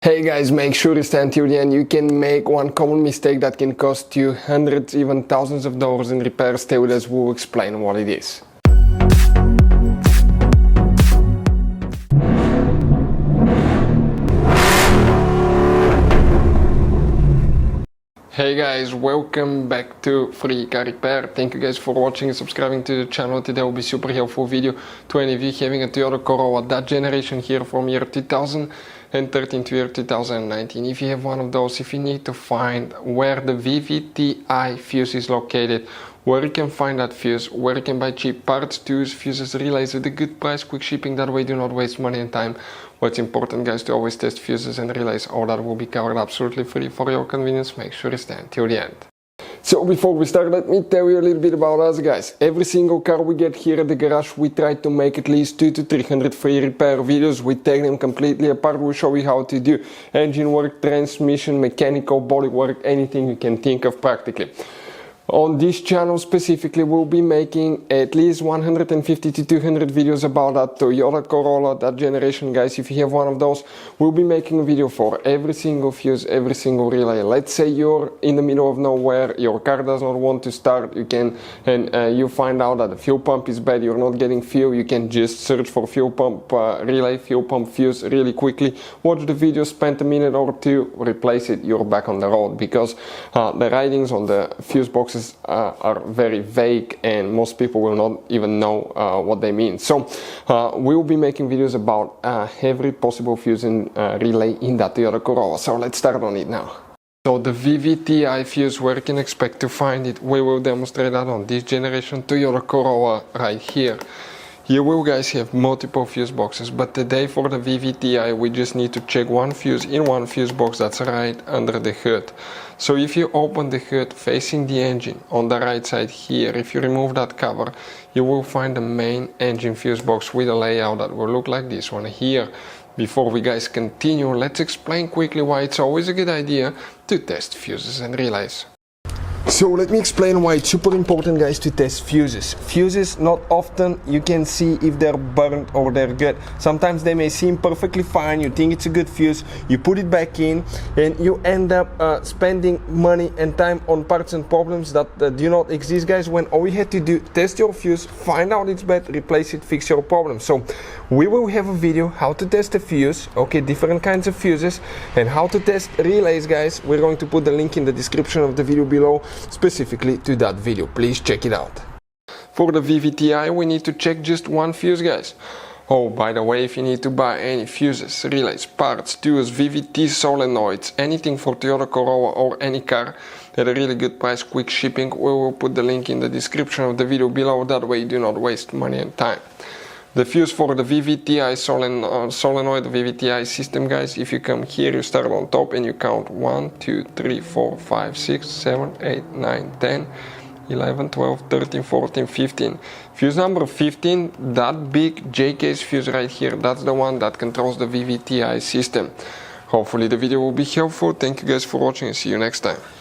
Hey guys, make sure to stay until the end. You can make one common mistake that can cost you hundreds, even thousands of dollars in repairs. Stay with us, we'll explain what it is. Hey guys, welcome back to Free Car Repair. Thank you guys for watching and subscribing to the channel. Today will be super helpful video to any of you having a Toyota Corolla that generation here from year 2013 to year 2019. If you have one of those, if you need to find where the VVTi fuse is located, where you can find that fuse, where you can buy cheap parts, tools, fuses, relays with a good price, quick shipping, that way do not waste money and time. What's important, guys, to always test fuses and relays. All that will be covered absolutely free for your convenience. Make sure you stay until the end. So before we start, let me tell you a little bit about us, guys. Every single car we get here at the garage, we try to make at least 200 to 300 free repair videos. We take them completely apart. We'll show you how to do engine work, transmission, mechanical, body work, anything you can think of practically. On this channel specifically, we'll be making at least 150 to 200 videos about that Toyota Corolla, that generation, guys. If you have one of those, we'll be making a video for every single fuse, every single relay. Let's say you're in the middle of nowhere, your car does not want to start, you find out that the fuel pump is bad, you're not getting fuel, you can just search for fuel pump relay, fuel pump fuse really quickly, watch the video, spend a minute or two, replace it, you're back on the road, because the writings on the fuse boxes are very vague and most people will not even know what they mean. So we'll be making videos about every possible fuse and relay in that Toyota Corolla. So let's start on it now. So the VVTi fuse, where you can expect to find it, we will demonstrate that on this generation Toyota Corolla right here. Here we will, guys, have multiple fuse boxes, but today for the VVTi we just need to check one fuse in one fuse box that's right under the hood. So if you open the hood facing the engine on the right side here, if you remove that cover, you will find the main engine fuse box with a layout that will look like this one here. Before we, guys, continue, let's explain quickly why it's always a good idea to test fuses and relays. So let me explain why it's super important, guys, to test fuses. Fuses, not often you can see if they're burnt or they're good. Sometimes they may seem perfectly fine, you think it's a good fuse, you put it back in and you end up spending money and time on parts and problems that do not exist, guys, when all you had to do, test your fuse, find out it's bad, replace it, fix your problem. So we will have a video how to test a fuse, okay, different kinds of fuses, and how to test relays, guys. We're going to put the link in the description of the video below specifically to that video. Please check it out. For the VVTi we need to check just one fuse, guys. Oh, by the way, if you need to buy any fuses, relays, parts, tools, VVT solenoids, anything for Toyota Corolla or any car at a really good price, quick shipping, we will put the link in the description of the video below. That way you do not waste money and time. The fuse for the VVTi solenoid VVTi system, guys, if you come here, you start on top and you count 1, 2, 3, 4, 5, 6, 7, 8, 9, 10, 11, 12, 13, 14, 15. Fuse number 15, that big J-case fuse right here, that's the one that controls the VVTi system. Hopefully the video will be helpful. Thank you, guys, for watching and see you next time.